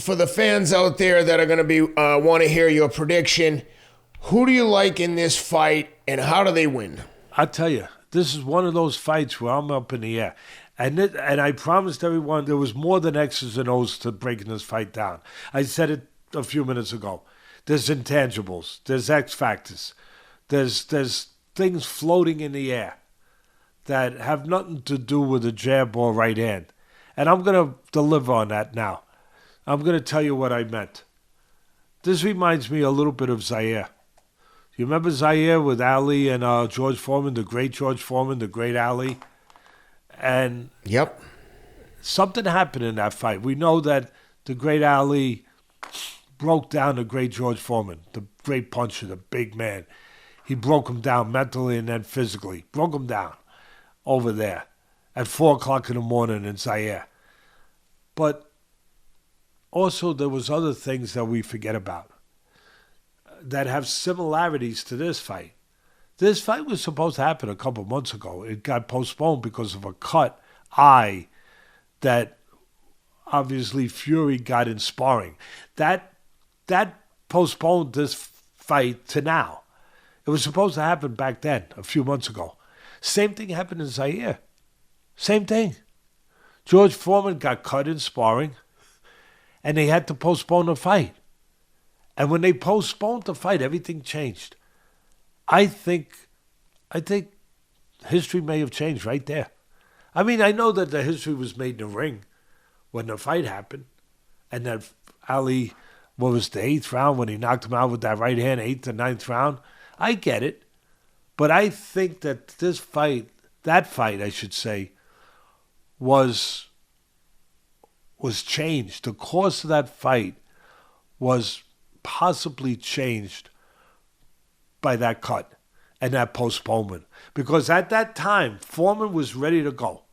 for the fans out there that are going to be want to hear your prediction, who do you like in this fight, and how do they win? I tell you, this is one of those fights where I'm up in the air. And I promised everyone there was more than X's and O's to breaking this fight down. I said it a few minutes ago. There's intangibles. There's X factors. There's things floating in the air that have nothing to do with a jab or right hand. And I'm going to deliver on that now. I'm going to tell you what I meant. This reminds me a little bit of Zaire. You remember Zaire with Ali and George Foreman, the great George Foreman, the great Ali? And yep, something happened in that fight. We know that the great Ali broke down the great George Foreman, the great puncher, the big man. He broke him down mentally and then physically. Broke him down over there at 4 o'clock in the morning in Zaire. But also there was other things that we forget about that have similarities to this fight. This fight was supposed to happen a couple months ago. It got postponed because of a cut eye that obviously Fury got in sparring. That postponed this fight to now. It was supposed to happen back then, a few months ago. Same thing happened in Zaire. Same thing. George Foreman got cut in sparring, and they had to postpone the fight. And when they postponed the fight, everything changed. I think history may have changed right there. I mean, I know that the history was made in the ring when the fight happened, and that Ali, what was the 8th round when he knocked him out with that right hand, 8th and 9th round. I get it. But I think that this fight, that fight, I should say, was changed. The course of that fight was possibly changed by that cut and that postponement. Because at that time, Foreman was ready to go.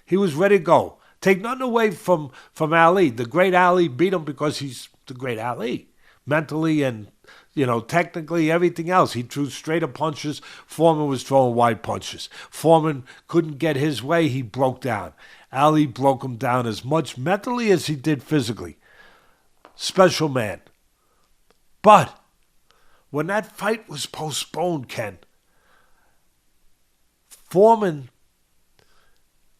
He was ready to go. Take nothing away from Ali. The great Ali beat him because he's the great Ali. Mentally and, technically, everything else. He threw straighter punches. Foreman was throwing wide punches. Foreman couldn't get his way. He broke down. Ali broke him down as much mentally as he did physically. Special man. But when that fight was postponed, Ken, Foreman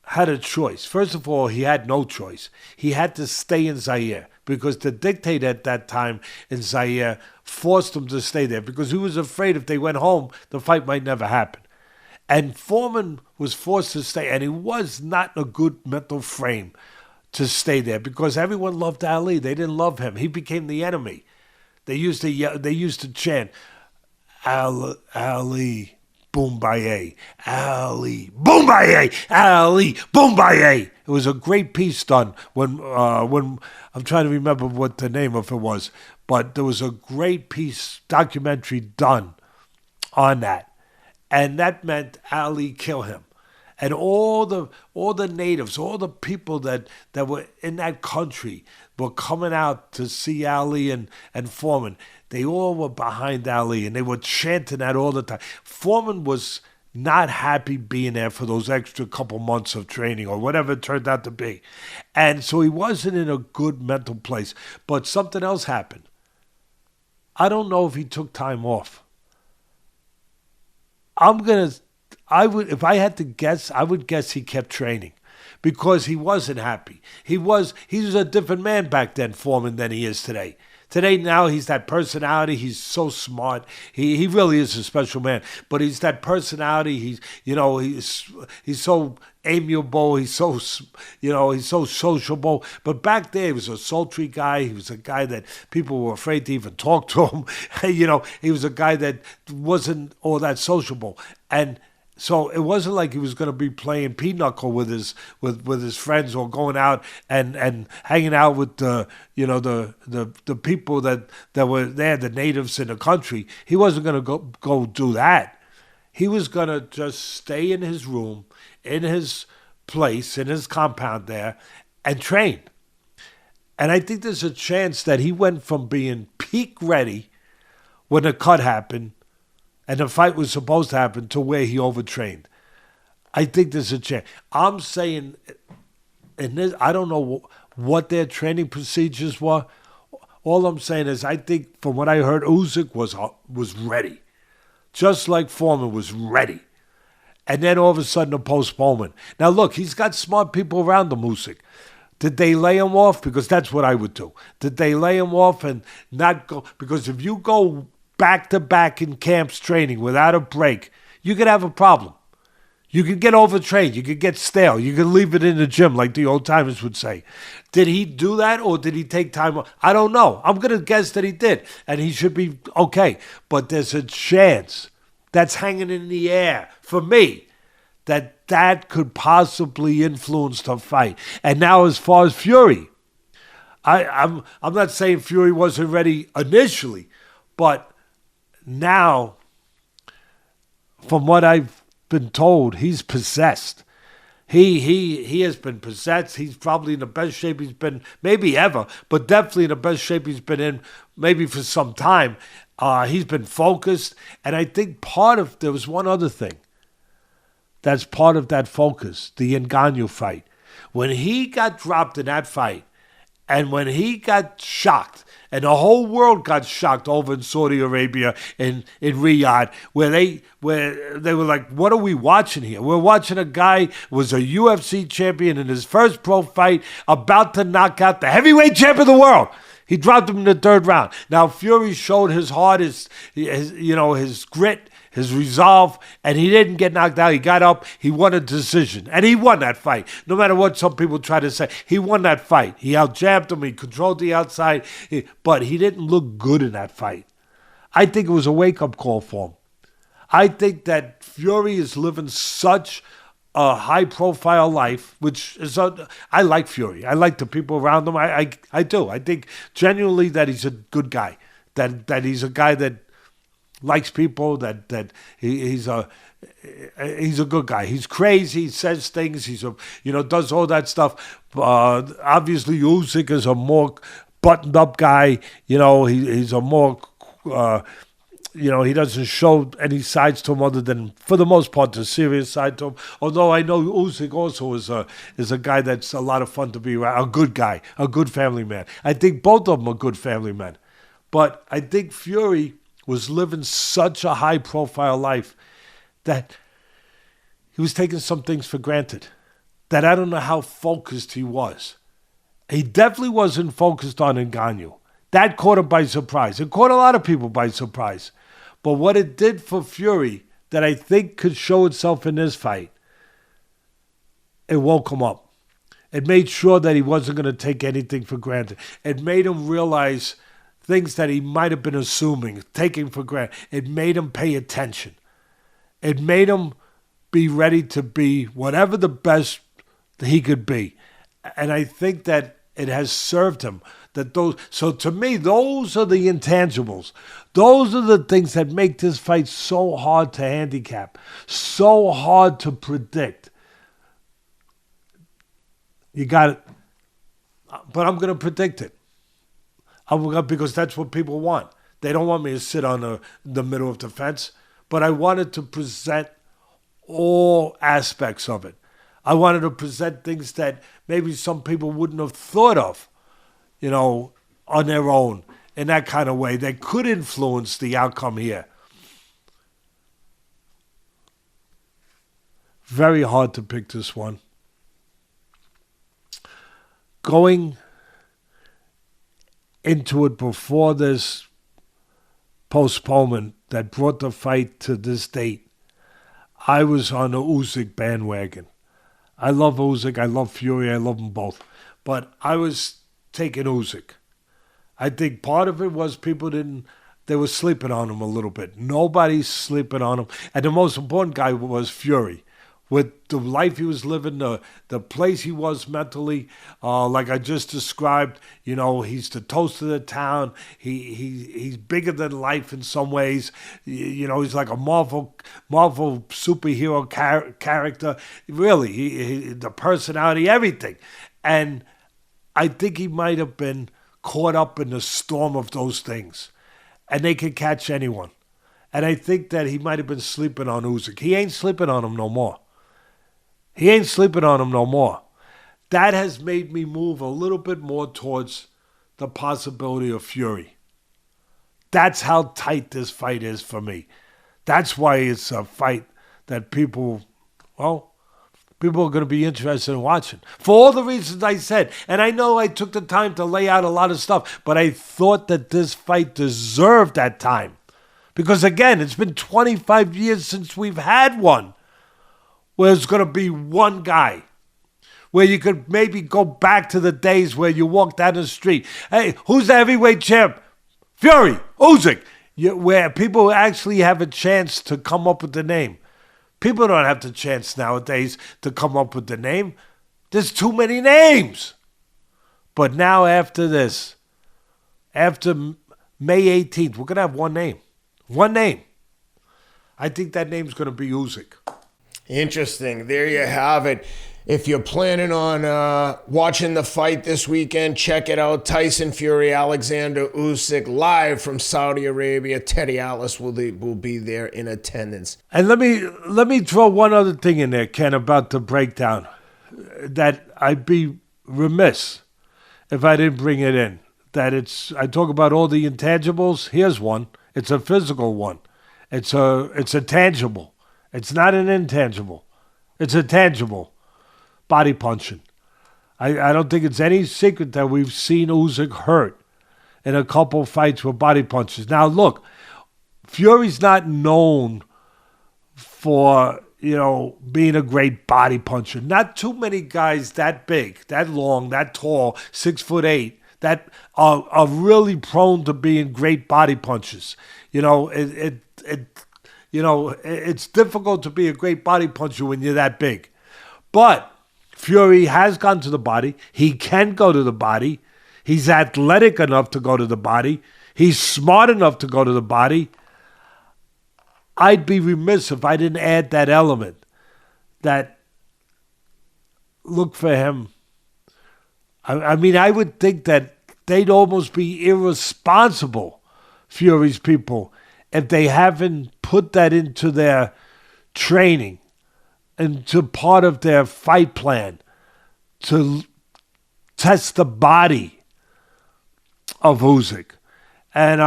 had a choice. First of all, he had no choice. He had to stay in Zaire because the dictator at that time in Zaire forced him to stay there because he was afraid if they went home, the fight might never happen. And Foreman was forced to stay, and he was not in a good mental frame to stay there because everyone loved Ali. They didn't love him. He became the enemy. They used to yell, they used to chant, Ali, Boombaye, Ali, Boombaye, Ali, Boombaye. It was a great piece done when I'm trying to remember what the name of it was, but there was a great piece, documentary done on that, and that meant Ali kill him. And all the natives, all the people that were in that country were coming out to see Ali and Foreman. They all were behind Ali, and they were chanting that all the time. Foreman was not happy being there for those extra couple months of training or whatever it turned out to be. And so he wasn't in a good mental place. But something else happened. I don't know if he took time off. If I had to guess, I would guess he kept training because he wasn't happy. He was a different man back then, Foreman, than he is today. Today, now, he's that personality. He's so smart. He really is a special man. But he's that personality. He's so amiable. He's so sociable. But back there, he was a sultry guy. He was a guy that people were afraid to even talk to him. He was a guy that wasn't all that sociable. And so it wasn't like he was going to be playing pinochle with his friends or going out and hanging out with the people that were there, the natives in the country. He wasn't going to go do that. He was going to just stay in his room, in his place, in his compound there, and train. And I think there's a chance that he went from being peak ready when the cut happened and the fight was supposed to happen to where he overtrained. I think there's a chance. I'm saying, in this, I don't know what their training procedures were All I'm saying is I think from what I heard, Usyk was ready. Just like Foreman was ready. And then all of a sudden a postponement. Now look, he's got smart people around him, Usyk. Did they lay him off? Because that's what I would do. Did they lay him off and not go? Because if you go back-to-back in camps training without a break, you could have a problem. You could get overtrained. You could get stale. You could leave it in the gym, like the old timers would say. Did he do that, or did he take time off? I don't know. I'm going to guess that he did, and he should be okay. But there's a chance that's hanging in the air for me that could possibly influence the fight. And now, as far as Fury, I'm not saying Fury wasn't ready initially, but now, from what I've been told, he's possessed. He has been possessed. He's probably in the best shape he's been, maybe ever, but definitely in the best shape he's been in maybe for some time. He's been focused, and I think there was one other thing that's part of that focus, the Ngannou fight. When he got dropped in that fight, and when he got shocked, and the whole world got shocked over in Saudi Arabia, in Riyadh, where they were like, what are we watching here? We're watching a guy who was a UFC champion in his first pro fight, about to knock out the heavyweight champion of the world. He dropped him in the third round. Now, Fury showed his heart, his grit, his resolve, and he didn't get knocked out. He got up. He won a decision, and he won that fight. No matter what some people try to say, he won that fight. He out-jabbed him. He controlled the outside, but he didn't look good in that fight. I think it was a wake-up call for him. I think that Fury is living such a high-profile life, which is I like Fury. I like the people around him. I do. I think genuinely that he's a good guy. That he's a guy that likes people. That he's a good guy. He's crazy. He says things. Does all that stuff. Obviously, Usyk is a more buttoned-up guy. He's a more. He doesn't show any sides to him other than, for the most part, the serious side to him. Although I know Usyk also is a guy that's a lot of fun to be around, a good guy, a good family man. I think both of them are good family men. But I think Fury was living such a high-profile life that he was taking some things for granted, that I don't know how focused he was. He definitely wasn't focused on Ngannou. That caught him by surprise. It caught a lot of people by surprise. But what it did for Fury, that I think could show itself in this fight, it woke him up. It made sure that he wasn't going to take anything for granted. It made him realize things that he might have been assuming, taking for granted. It made him pay attention. It made him be ready to be whatever the best he could be. And I think that it has served him. So to me, those are the intangibles. Those are the things that make this fight so hard to handicap, so hard to predict. You got it. But I'm going to predict it. Because that's what people want. They don't want me to sit on the middle of the fence. But I wanted to present all aspects of it. I wanted to present things that maybe some people wouldn't have thought of, on their own, in that kind of way, that could influence the outcome here. Very hard to pick this one. Going into it before this postponement that brought the fight to this date, I was on the Usyk bandwagon. I love Usyk, I love Fury, I love them both. But I was taking Usyk. I think part of it was they were sleeping on him a little bit. Nobody's sleeping on him. And the most important guy was Fury. With the life he was living, the place he was mentally, like I just described, he's the toast of the town. He's bigger than life in some ways. He's like a Marvel superhero character. Really, the personality, everything. And I think he might have been caught up in the storm of those things. And they can catch anyone. And I think that he might have been sleeping on Usyk. He ain't sleeping on him no more. That has made me move a little bit more towards the possibility of Fury. That's how tight this fight is for me. That's why it's a fight that people are going to be interested in watching. For all the reasons I said. And I know I took the time to lay out a lot of stuff, but I thought that this fight deserved that time. Because again, it's been 25 years since we've had one where it's going to be one guy. Where you could maybe go back to the days where you walked down the street. Hey, who's the heavyweight champ? Fury, Usyk. Where people actually have a chance to come up with the name. People don't have the chance nowadays to come up with the name. There's too many names. But now after this, after May 18th, we're going to have one name. One name. I think that name's going to be Usyk. Interesting. There you have it. If you're planning on watching the fight this weekend, check it out. Tyson Fury, Oleksandr Usyk, live from Saudi Arabia. Teddy Atlas will be there in attendance. And let me throw one other thing in there, Ken, about the breakdown. That I'd be remiss if I didn't bring it in. I talk about all the intangibles. Here's one. It's a physical one. It's a tangible. It's not an intangible. It's a tangible. Body punching. I don't think it's any secret that we've seen Usyk hurt in a couple fights with body punches. Now, look, Fury's not known for, being a great body puncher. Not too many guys that big, that long, that tall, 6'8", that are really prone to being great body punchers. It's difficult to be a great body puncher when you're that big. But Fury has gone to the body. He can go to the body. He's athletic enough to go to the body. He's smart enough to go to the body. I'd be remiss if I didn't add that element. That look for him. I mean, I would think that they'd almost be irresponsible, Fury's people, if they haven't put that into their training, into part of their fight plan, to test the body of Usyk. And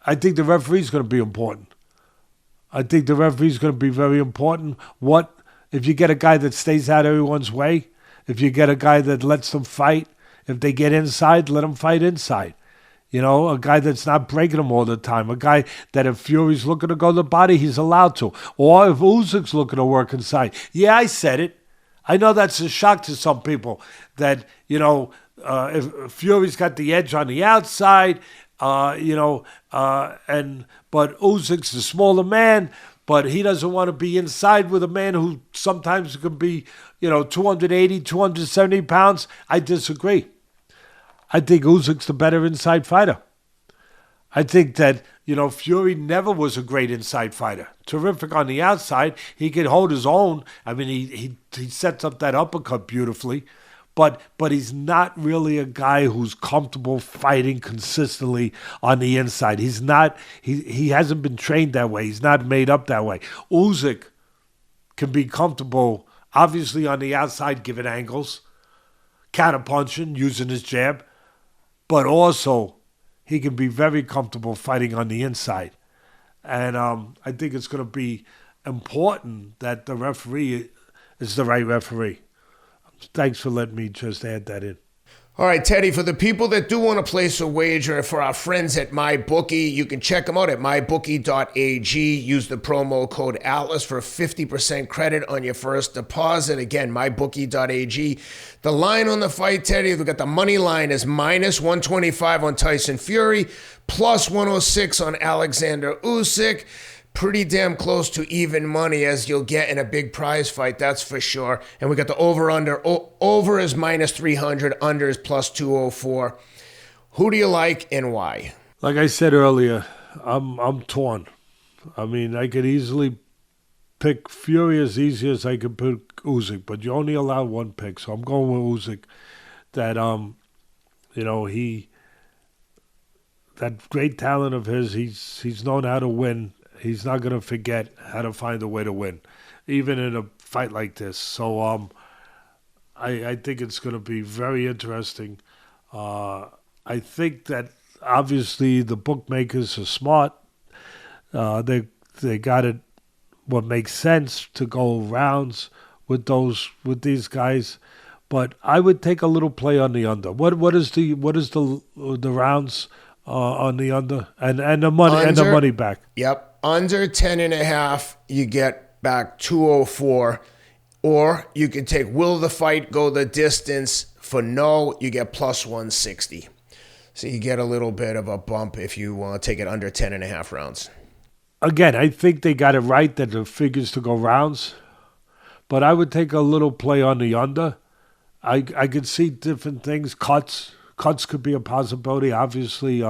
I think the referee's going to be important. I think the referee's going to be very important. What if you get a guy that stays out of everyone's way? If you get a guy that lets them fight, if they get inside, let them fight inside. A guy that's not breaking them all the time. A guy that if Fury's looking to go to the body, he's allowed to. Or if Usyk's looking to work inside. Yeah, I said it. I know that's a shock to some people that, if Fury's got the edge on the outside, but Usyk's the smaller man, but he doesn't want to be inside with a man who sometimes can be, 280, 270 pounds. I disagree. I think Usyk's the better inside fighter. I think that, Fury never was a great inside fighter. Terrific on the outside. He could hold his own. I mean, he sets up that uppercut beautifully. But he's not really a guy who's comfortable fighting consistently on the inside. He's not. He hasn't been trained that way. He's not made up that way. Usyk can be comfortable, obviously, on the outside, giving angles, counterpunching, using his jab. But also, he can be very comfortable fighting on the inside. And I think it's going to be important that the referee is the right referee. Thanks for letting me just add that in. All right, Teddy, for the people that do want to place a wager, for our friends at MyBookie, you can check them out at mybookie.ag. Use the promo code ATLAS for 50% credit on your first deposit. Again, mybookie.ag. The line on the fight, Teddy, we've got the money line is minus 125 on Tyson Fury, plus 106 on Oleksandr Usyk. Pretty damn close to even money as you'll get in a big prize fight, that's for sure. And we got the over-under. Over is minus 300, under is plus 204. Who do you like and why? Like I said earlier, I'm torn. I mean, I could easily pick Fury as easy as I could pick Usyk, but you only allow one pick, so I'm going with Usyk. That that great talent of his, he's known how to win. He's not going to forget how to find a way to win, even in a fight like this. So I think it's going to be very interesting. I think that obviously the bookmakers are smart. They got it. What makes sense to go rounds with these guys, but I would take a little play on the under. What is the rounds on the under and the money back? Yep, under 10.5, you get back 204, or you can take will the fight go the distance. For no, you get plus 160. So you get a little bit of a bump if you want to take it under 10.5 rounds. Again, I think they got it right that the figures to go rounds, but I would take a little play on the under. I could see different things. Cuts could be a possibility. Obviously,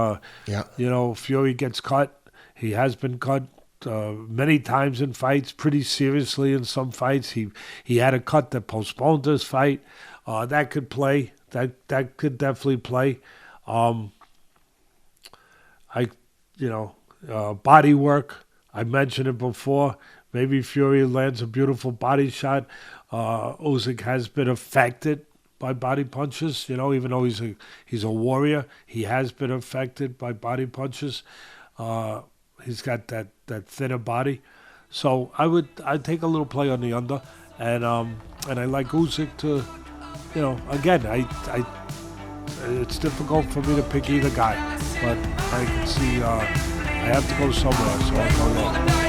Fury gets cut. He has been cut many times in fights, pretty seriously in some fights. He had a cut that postponed this fight. That could play. That could definitely play. Body work. I mentioned it before. Maybe Fury lands a beautiful body shot. Usyk has been affected by body punches. Even though he's a warrior, he has been affected by body punches. He's got that thinner body. So I'd take a little play on the under, and I like Usyk to, again, it's difficult for me to pick either guy, but I can see I have to go somewhere, so I'll go there.